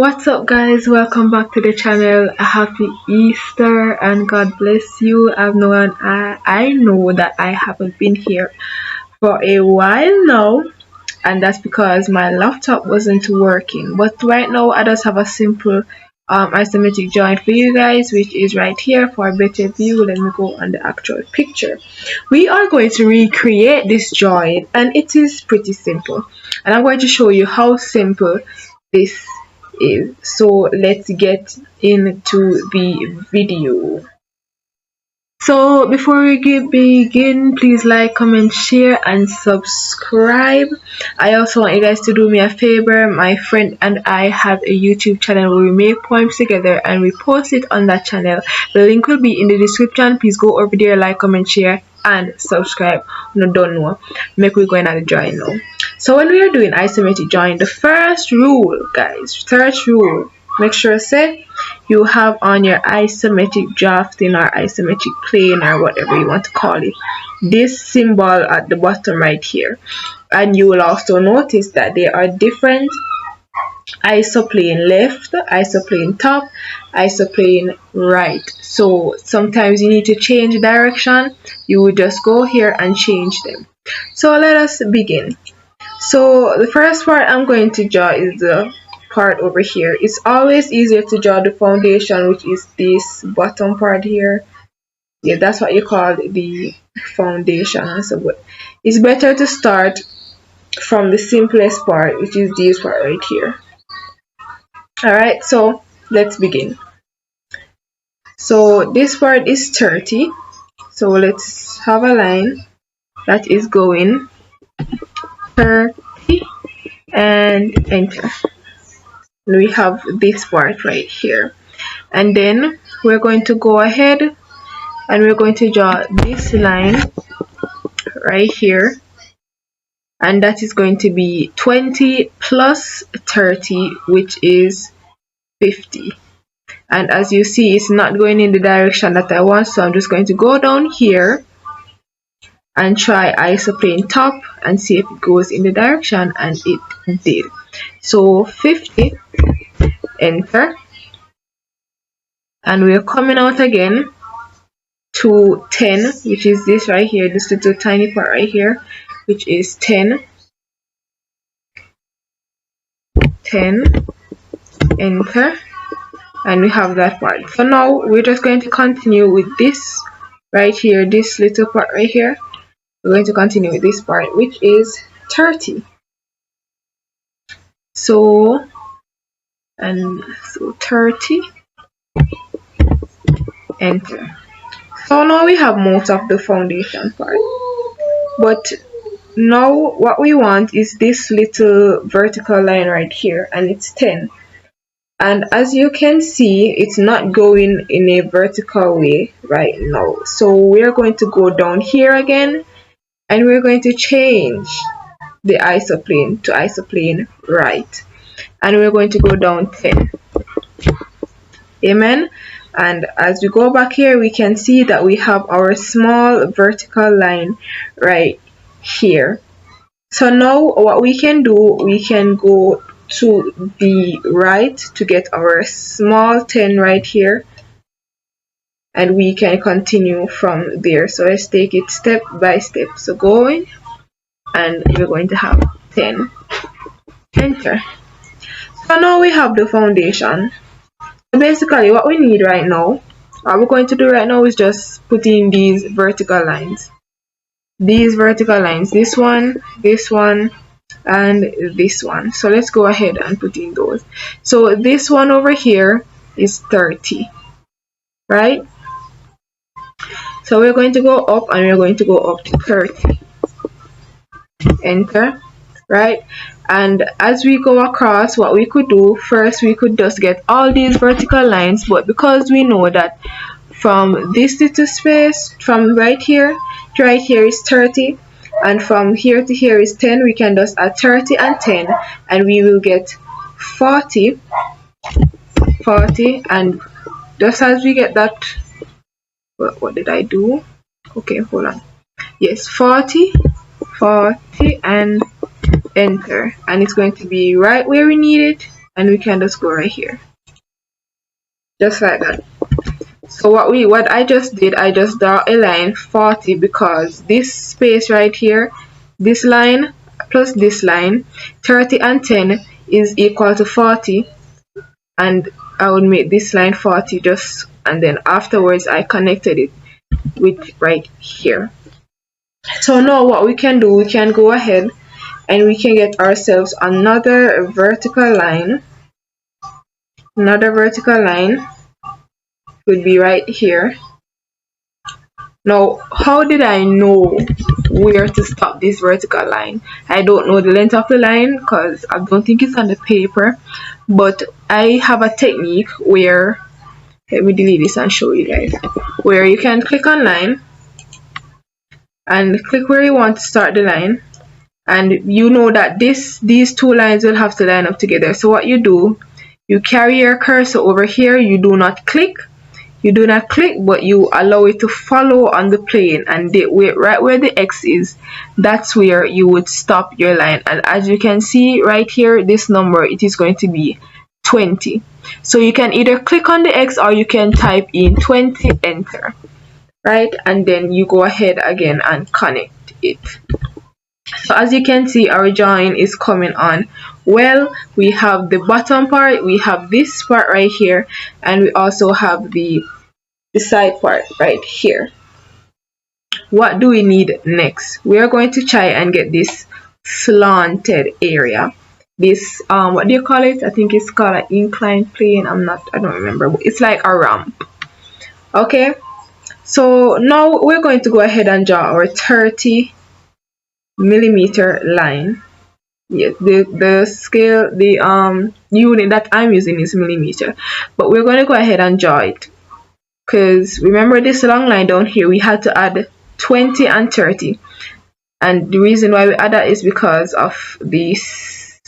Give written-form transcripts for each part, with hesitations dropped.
What's up, guys? Welcome back to the channel. A happy Easter and God bless you. I know that I haven't been here for a while now, and that's because my laptop wasn't working. But right now I just have a simple isometric joint for you guys, which is right here. For a better view, let me go on the actual picture. We are going to recreate this joint, and it is pretty simple, and I'm going to show you how simple this is. So let's get into the video. So before we begin, please like, comment, share and subscribe. I also want you guys to do me a favor. My friend and I have a YouTube channel where we make poems together and we post it on that channel. The link will be in the description. Please go over there, like, comment, share and subscribe. No, don't know, make we go in the drawing now. So when we are doing isometric drawing, the first rule, guys, first rule, make sure say you have on your isometric drafting or isometric plane or whatever you want to call it, this symbol at the bottom right here. And you will also notice that there are different isoplane left, isoplane top, isoplane right. So sometimes you need to change direction. You will just go here and change them. So let us begin. So the first part I'm going to draw is the part over here. It's always easier to draw the foundation, which is this bottom part here. Yeah, that's what you call the foundation. So but it's better to start from the simplest part, which is this part right here. Alright, so let's begin. So this part is 30. So let's have a line that is going 30 and enter. We have this part right here, and then we're going to go ahead and we're going to draw this line right here, and that is going to be 20 plus 30, which is 50. And as you see, it's not going in the direction that I want, so I'm just going to go down here and try isoplane top and see if it goes in the direction, and it did. So 50, enter, and we're coming out again to 10, which is this right here, this little tiny part right here, which is 10, enter, and we have that part. So now we're just going to continue with this right here, this little part right here. We're going to continue with this part, which is 30. So 30, enter. So now we have most of the foundation part, but now what we want is this little vertical line right here, and it's 10. And as you can see, it's not going in a vertical way right now, so we're going to go down here again and we're going to change the isoplane to isoplane right, and we're going to go down 10. Amen. And as we go back here, we can see that we have our small vertical line right here. So now what we can do, we can go to the right to get our small 10 right here, and we can continue from there. So let's take it step by step. So going, and we're going to have 10, enter. So now we have the foundation. So basically what we need right now, what we're going to do right now is just put in these vertical lines. These vertical lines, this one, and this one. So let's go ahead and put in those. So this one over here is 30, right? So we're going to go up and we're going to go up to 30, enter, right? And as we go across, what we could do first, we could just get all these vertical lines, but because we know that from this little space, from right here to right here is 30, and from here to here is 10, we can just add 30 and 10, and we will get 40, and just as we get that, what did I do? Okay, hold on. Yes, 40, and enter, and it's going to be right where we need it. and we can just go right here, just like that. So what I just did, I just draw a line 40 because this space right here, this line plus this line, 30 and 10 is equal to 40, and I would make this line 40 just, and then afterwards I connected it with right here. So now what we can do, we can go ahead and we can get ourselves another vertical line. Another vertical line would be right here. Now, how did I know where to stop this vertical line? I don't know the length of the line because I don't think it's on the paper, but I have a technique where, let me delete this and show you guys, where you can click on line and click where you want to start the line, and you know that these two lines will have to line up together. So what you do, you carry your cursor over here, you do not click, but you allow it to follow on the plane, and right where the X is, that's where you would stop your line. And as you can see right here, this number, it is going to be 20. So you can either click on the X or you can type in 20, enter, right? And then you go ahead again and connect it. So as you can see, our drawing is coming on well. We have the bottom part, we have this part right here, and we also have the side part right here. What do we need next? We are going to try and get this slanted area. This what do you call it? I think it's called an inclined plane. I don't remember. It's like a ramp. Okay, so now we're going to go ahead and draw our 30 millimeter line. Yes, the scale, the unit that I'm using is millimeter, but we're going to go ahead and draw it, because remember this long line down here, we had to add 20 and 30, and the reason why we add that is because of this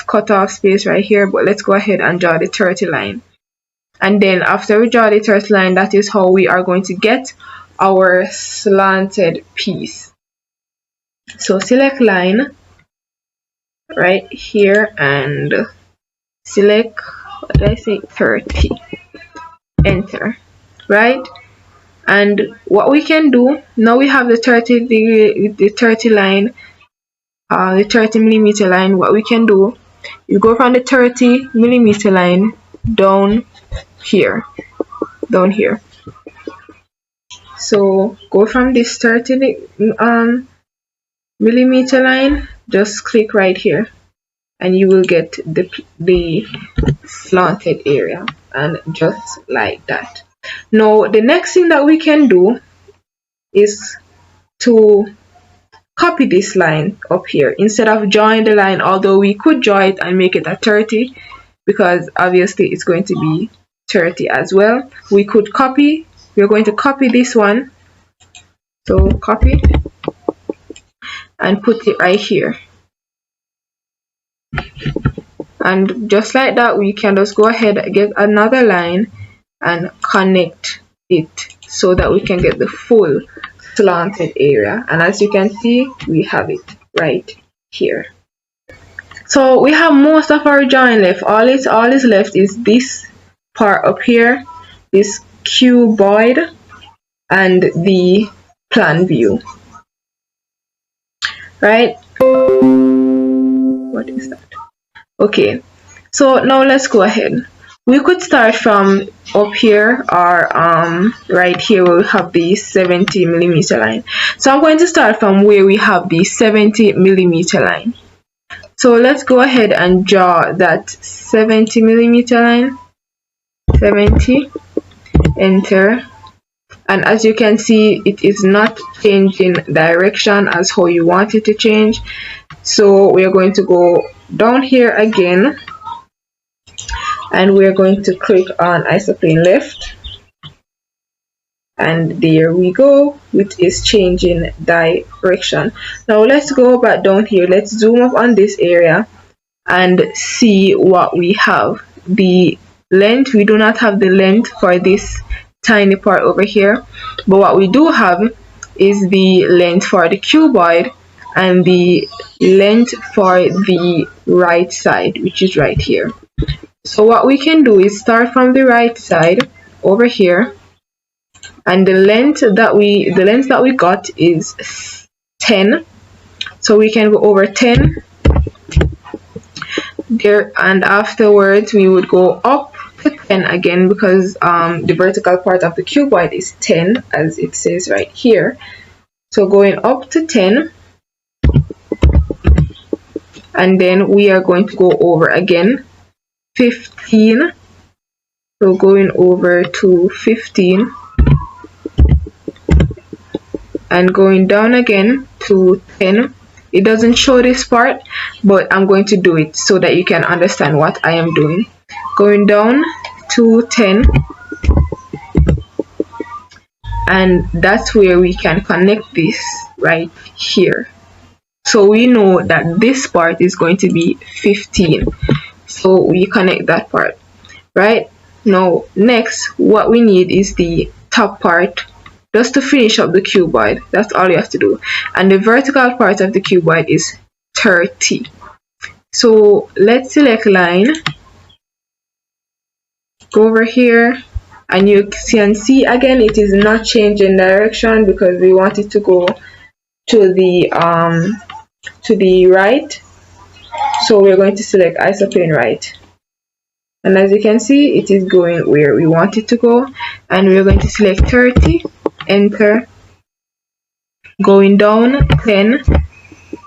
cutoff space right here. But let's go ahead and draw the 30 line, and then after we draw the 30 line, that is how we are going to get our slanted piece. So select line right here and select, what did I say, 30, enter, right? And what we can do now, we have the 30 degree, the 30 line, the 30 millimeter line. What we can do, you go from the 30 millimeter line down here. So go from this 30 millimeter line, just click right here, and you will get the slanted area, and just like that. Now the next thing that we can do is to copy this line up here instead of drawing the line, although we could draw it and make it a 30 because obviously it's going to be 30 as well. We could copy, we're going to copy this one, so copy and put it right here, and just like that we can just go ahead and get another line and connect it so that we can get the full slanted area. And as you can see, we have it right here. So we have most of our drawing left. All is left is this part up here, this cuboid, and the plan view, right? What is that? Okay, so now let's go ahead. We could start from up here or right here where we have the 70 millimeter line. So I'm going to start from where we have the 70 millimeter line. So let's go ahead and draw that 70 millimeter line. 70, enter. And as you can see, it is not changing direction as how you want it to change. So we are going to go down here again, and we're going to click on isoplane left, and there we go, it is changing direction. Now let's go back down here, let's zoom up on this area and see what we have. The length, we do not have the length for this tiny part over here, but what we do have is the length for the cuboid and the length for the right side, which is right here. So what we can do is start from the right side over here, and the length that we got is 10, so we can go over 10 there, and afterwards we would go up to 10 again, because the vertical part of the cuboid is 10, as it says right here. So going up to 10, and then we are going to go over again 15, so going over to 15 and going down again to 10. It doesn't show this part, but I'm going to do it so that you can understand what I am doing. Going down to 10, and that's where we can connect this right here. So we know that this part is going to be 15, so we connect that part. Right now, next what we need is the top part, just to finish up the cuboid. That's all you have to do. And the vertical part of the cuboid is 30. So let's select line, go over here, and you can see again it is not changing direction because we want it to go to the right. So we're going to select isoplane right, and as you can see it is going where we want it to go, and we're going to select 30, enter, going down 10,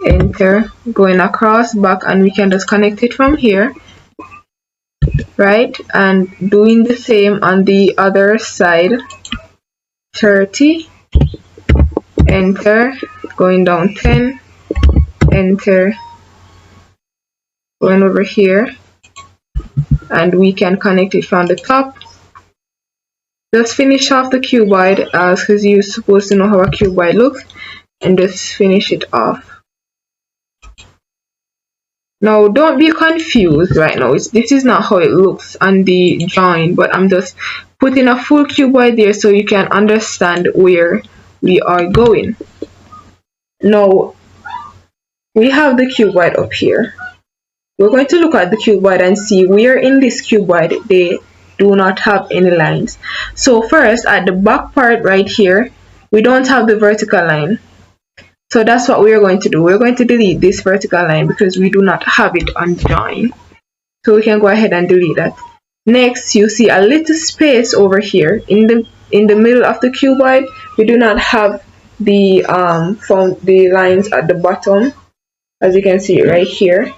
enter, going across back, and we can just connect it from here, right? And doing the same on the other side, 30, enter, going down 10, enter, going over here, and we can connect it from the top. Just finish off the cuboid, because you're supposed to know how a cuboid looks, and just finish it off. Now don't be confused right now, this is not how it looks on the drawing, but I'm just putting a full cuboid there so you can understand where we are going. Now we have the cuboid up here. We're going to look at the cuboid and see where in this cuboid they do not have any lines. So first, at the back part right here, we don't have the vertical line. So that's what we're going to do. We're going to delete this vertical line because we do not have it on the drawing. So we can go ahead and delete that. Next, you see a little space over here in the middle of the cuboid. We do not have the from the lines at the bottom, as you can see right here.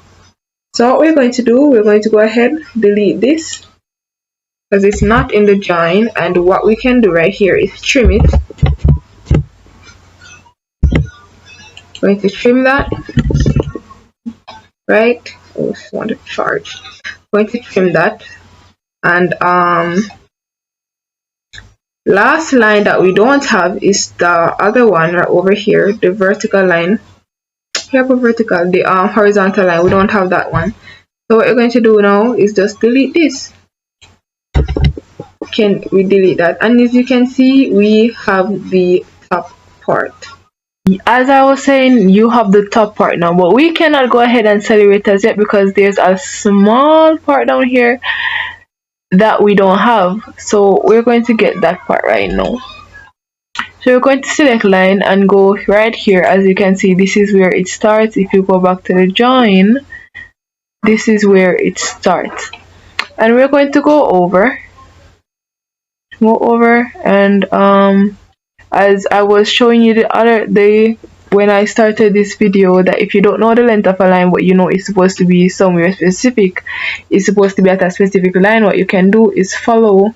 So what we're going to do, we're going to go ahead, delete this, because it's not in the drawing, and what we can do right here is trim it. Going to trim that, right? Oh, I want to charge. Going to trim that, and last line that we don't have is the other one right over here, the vertical line. Here for vertical, the horizontal line, we don't have that one. So what we're going to do now is just delete this. Can we delete that? And as you can see, we have the top part. As I was saying, you have the top part now, but we cannot go ahead and celebrate as yet because there's a small part down here that we don't have. So we're going to get that part right now. So we're going to select line and go right here. As you can see, this is where it starts. If you go back to the drawing, this is where it starts, and we're going to go over and as I was showing you when I started this video, that if you don't know the length of a line but you know it's supposed to be somewhere specific, it's supposed to be at a specific line, what you can do is follow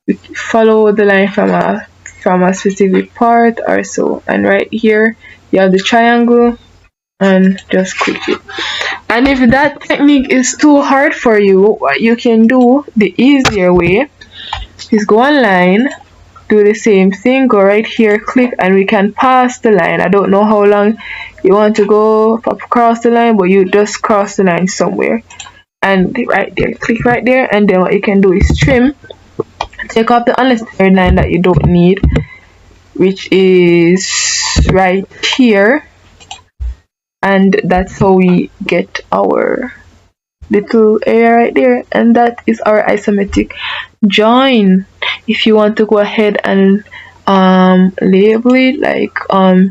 the line from a specific part or so, and right here you have the triangle, and just click it. And if that technique is too hard for you, what you can do, the easier way, is go online, do the same thing, go right here, click, and we can pass the line. I don't know how long you want to go across the line, but you just cross the line somewhere, and right there, click right there, and then what you can do is trim, take off the unnecessary line that you don't need, which is right here, and that's how we get our little area right there, and that is our isometric join. If you want to go ahead and label it like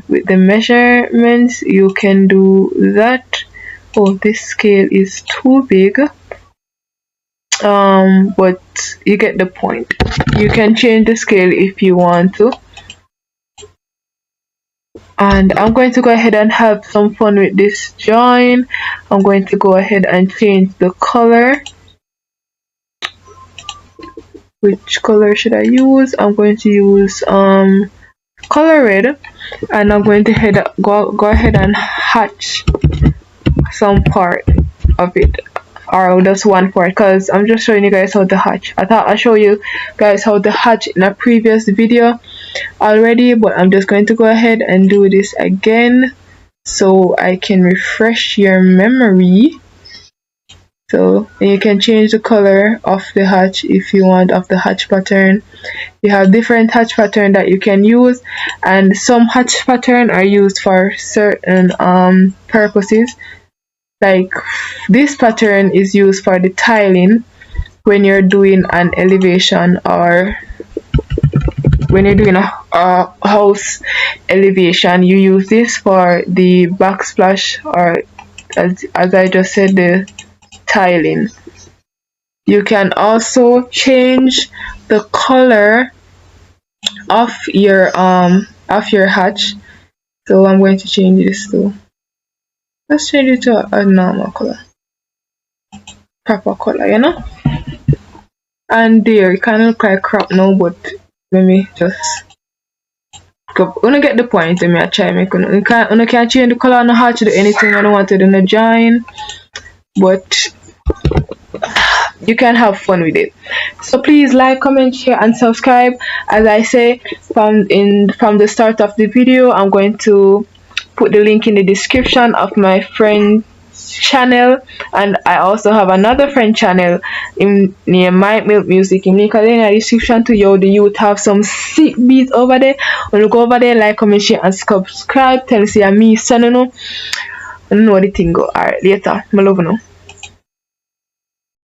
with the measurements, you can do that. Oh, this scale is too big, but you get the point. You can change the scale if you want to. And I'm going to go ahead and have some fun with this join. I'm going to go ahead and change the color. Which color should I use? I'm going to use color red, and I'm going to go ahead and hatch some part of it, or just one part, because I'm just showing you guys how to hatch. I thought I'll show you guys how to hatch in a previous video already, but I'm just going to go ahead and do this again so I can refresh your memory. So you can change the color of the hatch if you want, of the hatch pattern. You have different hatch pattern that you can use, and some hatch pattern are used for certain purposes. Like this pattern is used for the tiling when you're doing an elevation, or when you're doing a house elevation. You use this for the backsplash, or as I just said, the tiling. You can also change the color of your hatch. So I'm going to change this to, let's change it to a normal color, proper color, you know. And there, it kind of look like crap now, but let me just go. Wanna get the point? Let me try make you can't change the color on the hatch, do anything I don't want to do in the join, but you can have fun with it. So please like, comment, share, and subscribe. As I say from the start of the video, I'm going to put the link in the description of my friend's channel, and I also have another friend channel near My Milk Music. In link in the description to you. The youth have some sick beats over there. When you go over there, like, comment, share, and subscribe. Tell me, see me, son, know the thing go. Alright, later. I love you.